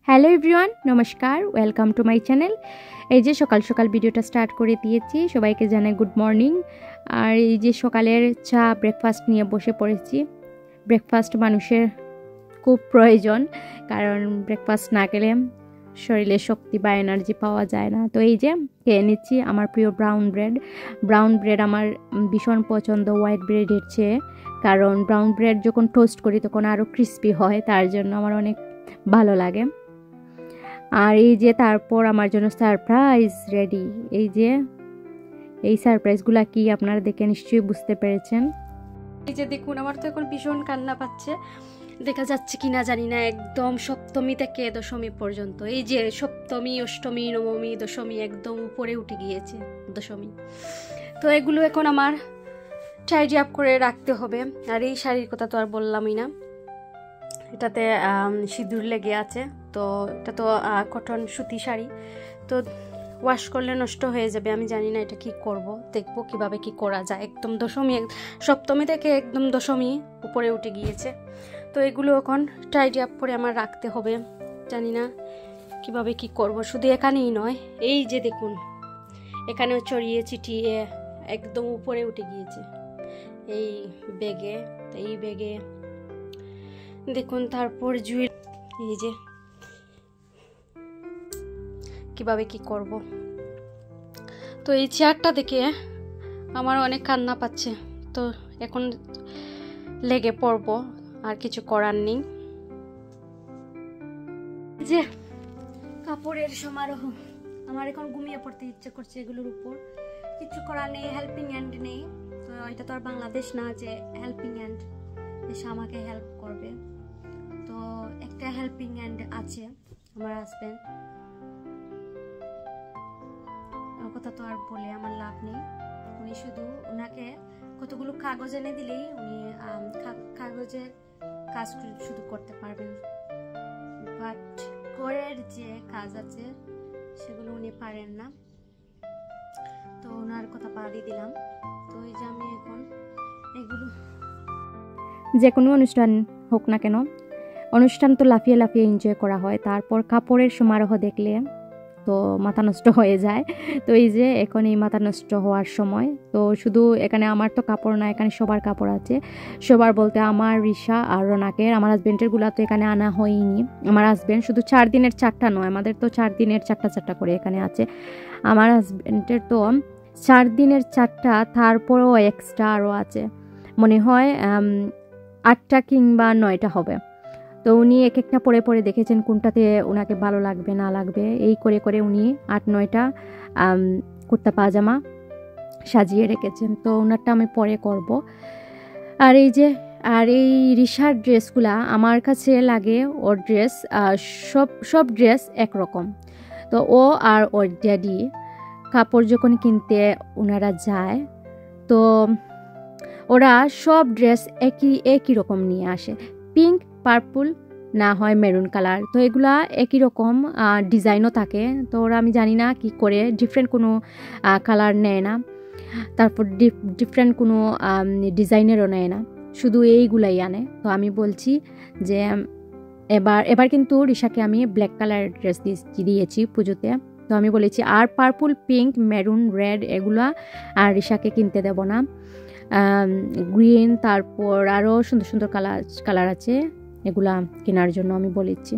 Hello everyone, নমস্কার, welcome to my channel. এই যে সকাল সকাল ভিডিওটা স্টার্ট করে দিয়েছি, সবাইকে জানাই গুড মর্নিং। আর এই যে সকালের চা ব্রেকফাস্ট নিয়ে বসে পড়েছি। ব্রেকফাস্ট মানুষের খুব প্রয়োজন, কারণ ব্রেকফাস্ট না খেলে শরীরে শক্তি বা এনার্জি পাওয়া যায় না। তো এই যে খেয়ে নিচ্ছি আমার প্রিয় ব্রাউন ব্রেড আমার ভীষণ পছন্দ হোয়াইট ব্রেডের চেয়ে, কারণ ব্রাউন ব্রেড যখন টোস্ট করি তখন আরও ক্রিস্পি হয়, তার জন্য আমার অনেক ভালো লাগে। আর এই যে তারপর আমার জন্য সারপ্রাইজ রেডি। এই সারপ্রাইজগুলো কি আপনারা দেখে নিশ্চয়ই বুঝতে পেরেছেন। এই যে দেখুন, আমার তো এখন ভীষণ কান্না পাচ্ছে, দেখা যাচ্ছে কিনা জানি না। একদম সপ্তমী থেকে দশমী পর্যন্ত, এই যে সপ্তমী, অষ্টমী, নবমী, দশমী একদম উপরে উঠে গিয়েছে দশমী। তো এগুলো এখন আমার টাইডি আপ করে রাখতে হবে। আর এই শাড়ির কথা তো আর বললামই না, এটাতে সিঁদুর লেগে আছে। তো এটা তো কটন সুতি শাড়ি, তো ওয়াশ করলে নষ্ট হয়ে যাবে। আমি জানি না এটা কি করব, দেখবো কিভাবে কি করা যায়। একদম দশমী, সপ্তমী থেকে একদম দশমী উপরে উঠে গিয়েছে। তো এগুলো এখন টাইডি আপ করে আমার রাখতে হবে। জানি না কিভাবে কি করব। শুধু এখানেই নয়, এই যে দেখুন এখানেও ছড়িয়ে ছিটিয়ে একদম উপরে উঠে গিয়েছে এই ব্যাগে দেখুন। তারপর এই যে কিভাবে কি করব। তো এই চেয়ারটা দেখে আমার অনেক কান্না পাচ্ছে, তো এখন লেগে পড়ব, আর কিছু করার নেই। যে কাপড়ের সমারোহ, আমার এখন ঘুমিয়ে পড়তে ইচ্ছে করছে এগুলোর উপর। কিছু করার নেই, হেল্পিং হ্যান্ড নেই। তো এটা তো আর বাংলাদেশ না যে হেল্পিং হ্যান্ড এসে আমাকে হেল্প করবে। তো একটা হেল্পিং হ্যান্ড আছে আমার হাজবেন্ড, কথা তো আর বলে আমার লাভ নেই। উনি শুধু ওনাকে কতগুলো কাগজ এনে দিলেই উনি কাগজের কাজ শুধু করতে পারবেন, বাট ঘরের যে কাজ আছে সেগুলো উনি পারেন না। তো ওনার কথা বাদই দিলাম। তো এই যে আমি এখন এগুলো, যে কোনো অনুষ্ঠান হোক না কেন, অনুষ্ঠান তো লাফিয়ে লাফিয়ে এনজয় করা হয়। তারপর কাপড়ের সমারোহ দেখলে তো মাথা নষ্ট হয়ে যায়। তো এই যে এখন এই মাথা নষ্ট হওয়ার সময়। তো শুধু এখানে আমার তো কাপড় না, এখানে সবার কাপড় আছে। সবার বলতে আমার, রিশা আর রোনাকের। আমার হাজব্যান্ডের গুলা তো এখানে আনা হয়নি। আমার হাজব্যান্ড শুধু 4 দিনের 4টা নয়, আমাদের তো 4 দিনের 4টা করে এখানে আছে। আমার হাজব্যান্ডের তো 4 দিনের 4টা, তারপরেও এক্সট্রা আরও আছে, মনে হয় 8টা কিংবা 9টা হবে। তো উনি এক একটা পরে দেখেছেন কোনটাতে ওনাকে ভালো লাগবে না লাগবে, এই করে উনি 8-9টা কুর্তা পাজামা সাজিয়ে রেখেছেন। তো ওনারটা আমি পরে করব। আর এই রিশার ড্রেসগুলা আমার কাছে লাগে, ওর ড্রেস সব ড্রেস একরকম। তো ও আর ওর ড্যাডি কাপড় যখন কিনতে ওনারা যায়, তো ওরা সব ড্রেস একই রকম নিয়ে আসে, পিঙ্ক, পার্পল, না হয় মেরুন কালার। তো এগুলা একই রকম ডিজাইনও থাকে। তো ওরা, আমি জানি না কি করে ডিফারেন্ট কোনো কালার নেয় না, তারপর ডিফারেন্ট কোনো ডিজাইনেরও নেয় না, শুধু এইগুলাই আনে। তো আমি বলছি যে এবার কিন্তু রিশাকে আমি ব্ল্যাক কালার ড্রেস দিয়েছি পুজোতে। তো আমি বলেছি আর পার্পল, পিঙ্ক, মেরুন, রেড এগুলা আর রিশাকে কিনতে দেব না। গ্রিন, তারপর আরও সুন্দর সুন্দর কালার আছে, এগুলা কেনার জন্য আমি বলেছি।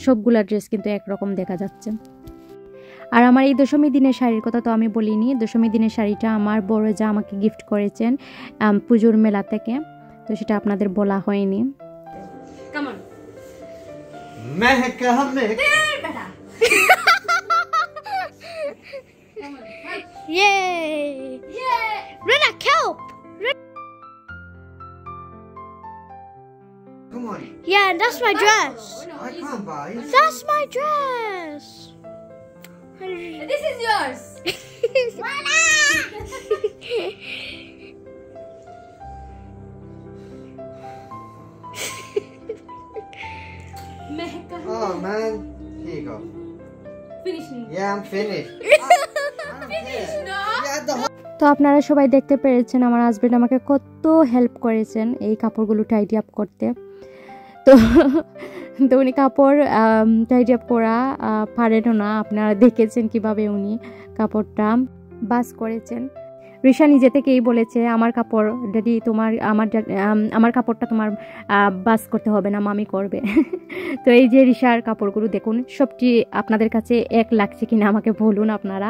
সবগুলা ড্রেস কিন্তু একরকম দেখা যাচ্ছে। আর আমার এই দশমী দিনের শাড়ির কথা তো আমি বলিনি। দশমী দিনের শাড়িটা আমার বড় যা আমাকে গিফট করেছেন পুজোর মেলা থেকে, তো সেটা আপনাদের বলা হয়নি। Come on. Yeah, and that's my dress. I can't buy it. That's my dress. This is yours. Oh man, here you go. Finish me. Yeah, I'm finished. Finish, no? Yeah, the তো আপনারা সবাই দেখতে পেরেছেন আমার husband আমাকে কত help করেছেন এই কাপড়গুলো টাইডি আপ করতে। তো তো উনি কাপড় টাইড আপ করা পারেনও না, আপনারা দেখেছেন কিভাবে উনি কাপড়টা বাস করেছেন। ঋষা নিজে থেকেই বলেছে আমার কাপড় ড্যাডি তোমার আমার কাপড়টা তোমার বাস করতে হবে না, মামি করবে। তো এই যে ঋষার কাপড়গুলো দেখুন, সবটি আপনাদের কাছে এক লাগছে কিনা আমাকে বলুন আপনারা।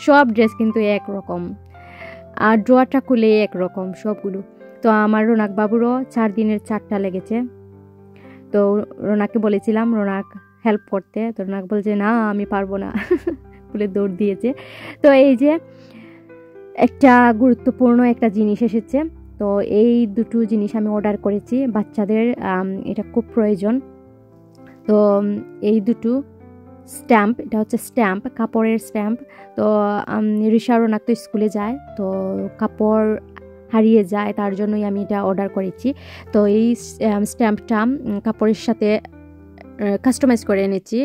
সব ড্রেস কিন্তু একরকম, আর ড্রয়ারটা খুলে একরকম সবগুলো। তো আমার রোনাক বাবুরও 4 দিনের 4টা লেগেছে। তো রোনাককে বলেছিলাম রোনাক হেল্প করতে, তো রোনাক বলছে না আমি পারবো না বলে দৌড় দিয়েছে। তো এই যে একটা গুরুত্বপূর্ণ একটা জিনিস এসেছে, তো এই দুটো জিনিস আমি অর্ডার করেছি বাচ্চাদের, এটা খুব প্রয়োজন। তো এই দুটো স্ট্যাম্প, এটা হচ্ছে স্ট্যাম্প, কাপড়ের স্ট্যাম্প। তো ঋষা রোনাক তো স্কুলে যায়, তো কাপড় হারিয়ে যায়, তার জন্যই আমি এটা অর্ডার করেছি। তো এই স্ট্যাম্পটা কাপড়ের সাথে কাস্টমাইজ করে এনেছি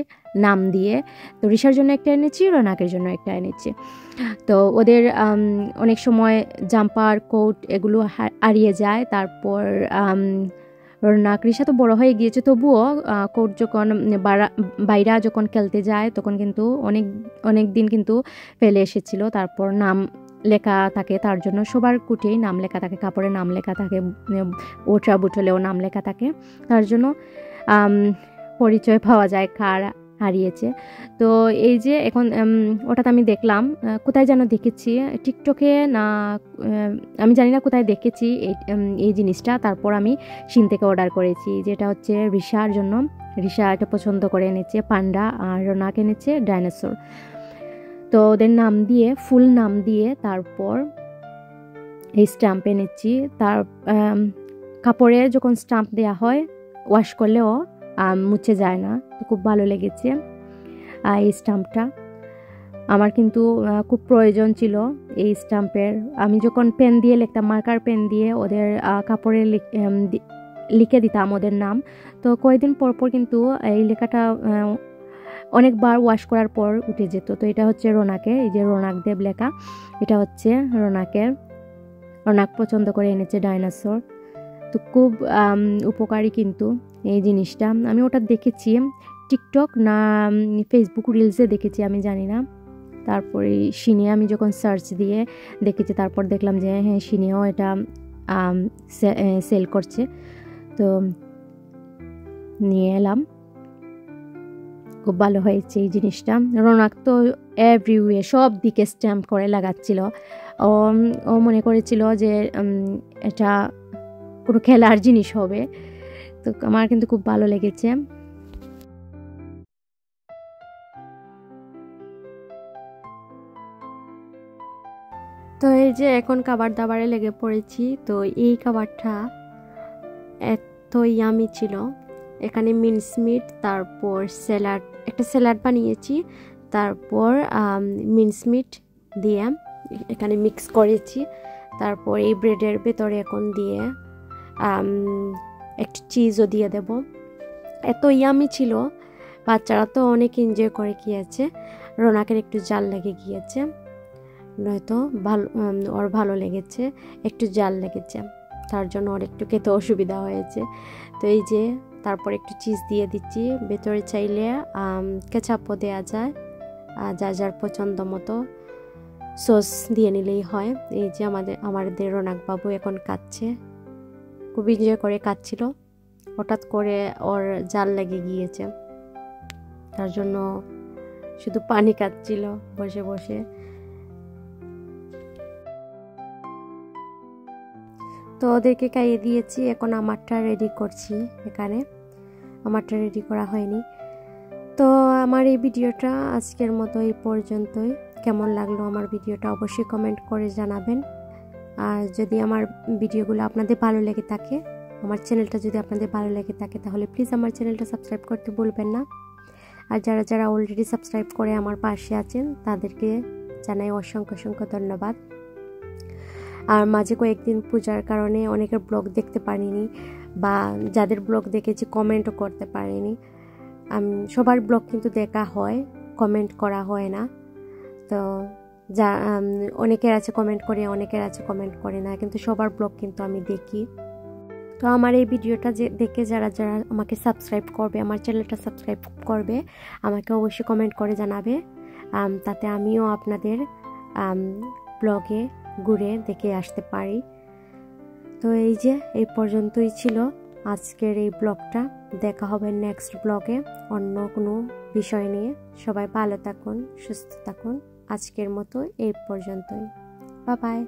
নাম দিয়ে। তো ঋষার জন্য একটা এনেছি, রোনাকের জন্য একটা এনেছি। তো ওদের অনেক সময় জাম্পার কোট এগুলো হারিয়ে যায়। তারপর রোনাক, ঋষা তো বড় হয়ে গিয়েছে, তবুও কোট যখন বাইরা যখন খেলতে যায় তখন কিন্তু অনেক দিন কিন্তু ফেলে এসেছিল। তারপর নাম লেখা থাকে, তার জন্য সবার কুটেই নাম লেখা থাকে, কাপড়ে নাম লেখা থাকে, ওটা বুটলেও নাম লেখা থাকে, তার জন্য পরিচয় পাওয়া যায় কার হারিয়েছে। তো এই যে এখন ওটাতে আমি দেখলাম, কোথায় যেন দেখেছি টিকটকে না, আমি জানি না কোথায় দেখেছি এই জিনিসটা। তারপর আমি শিন থেকে অর্ডার করেছি, যেটা হচ্ছে ঋষার জন্য। ঋষা এটা পছন্দ করে এনেছে পান্ডা, আর রোনাক এনেছে ডাইনোসর। তো ওদের নাম দিয়ে, ফুল নাম দিয়ে তারপর এই স্ট্যাম্প এনেছি। তার কাপড়ে যখন স্ট্যাম্প দেওয়া হয় ওয়াশ করলেও মুছে যায় না, তো খুব ভালো লেগেছে এই স্ট্যাম্পটা। আমার কিন্তু খুব প্রয়োজন ছিল এই স্ট্যাম্পের। আমি যখন পেন দিয়ে লিখতাম, মার্কার পেন দিয়ে ওদের কাপড়ে লিখে দিতাম ওদের নাম, তো কয়েকদিন পর পর কিন্তু এই লেখাটা অনেকবার ওয়াশ করার পর উঠে যেত। তো এটা হচ্ছে রোনাকের, এই যে রোনাক দেব লেখা, এটা হচ্ছে রোনাকের। রোনাক পছন্দ করে এনেছে ডাইনোসর। তো খুব উপকারী কিন্তু এই জিনিসটা। আমি ওটা দেখেছি টিকটক না ফেসবুক রিলসে দেখেছি, আমি জানি না। তারপরে শিনে আমি যখন সার্চ দিয়ে দেখেছি, তারপর দেখলাম যে হ্যাঁ শিনেও এটা সেল করছে, তো নিয়ে এলাম। খুব ভালো হয়েছে এই জিনিসটা। রোনাক তো এভরিওয়ে সব দিকে স্ট্যাম্প করে লাগাচ্ছিল। ও মনে করেছিল যে এটা কোনো খেলার জিনিস হবে। তো আমার কিন্তু খুব ভালো লেগেছে। তো এই যে এখন খাবার দাবারে লেগে পড়েছি। তো এই খাবারটা এত ইয়ামি ছিল। এখানে মিন্স মিট, তারপর স্যালাড, একটা স্যালাড বানিয়েছি, তারপর মিন্স মিট দিয়ে এখানে মিক্স করেছি। তারপর এই ব্রেডের ভেতরে এখন দিয়ে একটু চিজও দিয়ে দেব। এত ইয়ামি ছিল, বাচ্চারা তো অনেক এনজয় করে গিয়েছে। রোনাকের একটু জাল লেগে গিয়েছে, নয়তো ওর ভালো লেগেছে, একটু জাল লেগেছে, তার জন্য ওর একটু খেতে অসুবিধা হয়েছে। তো এই যে তারপর একটু চিজ দিয়ে দিচ্ছি, ভেতরে চাইলে কেচাপও দেওয়া যায়, যার যার পছন্দ মতো সস দিয়ে নিলেই হয়। এই যে আমাদের রোনাক বাবু এখন খাচ্ছে, খুব এনজয় করে খাচ্ছিল। হঠাৎ করে ওর জাল লেগে গিয়েছে, তার জন্য শুধু পানি খাচ্ছিল বসে বসে। তো ওদেরকে খাইয়ে দিয়েছি, এখন আমারটা রেডি করছি। এখানে আমারটা রেডি করা হয়নি। তো আমার এই ভিডিওটা আজকের মতো এই পর্যন্তই। কেমন লাগলো আমার ভিডিওটা অবশ্যই কমেন্ট করে জানাবেন। আর যদি আমার ভিডিওগুলো আপনাদের ভালো লেগে থাকে, আমার চ্যানেলটা যদি আপনাদের ভালো লেগে থাকে, তাহলে প্লিজ আমার চ্যানেলটা সাবস্ক্রাইব করতে ভুলবেন না। আর যারা যারা অলরেডি সাবস্ক্রাইব করে আমার পাশে আছেন, তাদেরকে জানাই অসংখ্য অসংখ্য ধন্যবাদ। আর মাঝে কয়েকদিন পূজার কারণে অনেকের ব্লগ দেখতে পারিনি, বা যাদের ব্লগ দেখেছি কমেন্টও করতে পারিনি। সবার ব্লগ কিন্তু দেখা হয়, কমেন্ট করা হয় না। তো যা অনেকের আছে কমেন্ট করে, অনেকের আছে কমেন্ট করে না, কিন্তু সবার ব্লগ কিন্তু আমি দেখি। তো তো আমার এই ভিডিওটা দেখে যারা যারা আমাকে সাবস্ক্রাইব করবে, আমার চ্যানেলটা সাবস্ক্রাইব করবে, আমাকে অবশ্যই কমেন্ট করে জানাবে, তাতে আমিও আপনাদের ব্লগে ঘুরে দেখে আসতে পারি। তো এই যে এই পর্যন্তই ছিল আজকের এই ব্লগটা। দেখা হবে নেক্সট ব্লগে অন্য কোনো বিষয় নিয়ে। সবাই ভালো থাকুন, সুস্থ থাকুন। আজকের মতো এই পর্যন্তই। Bye bye.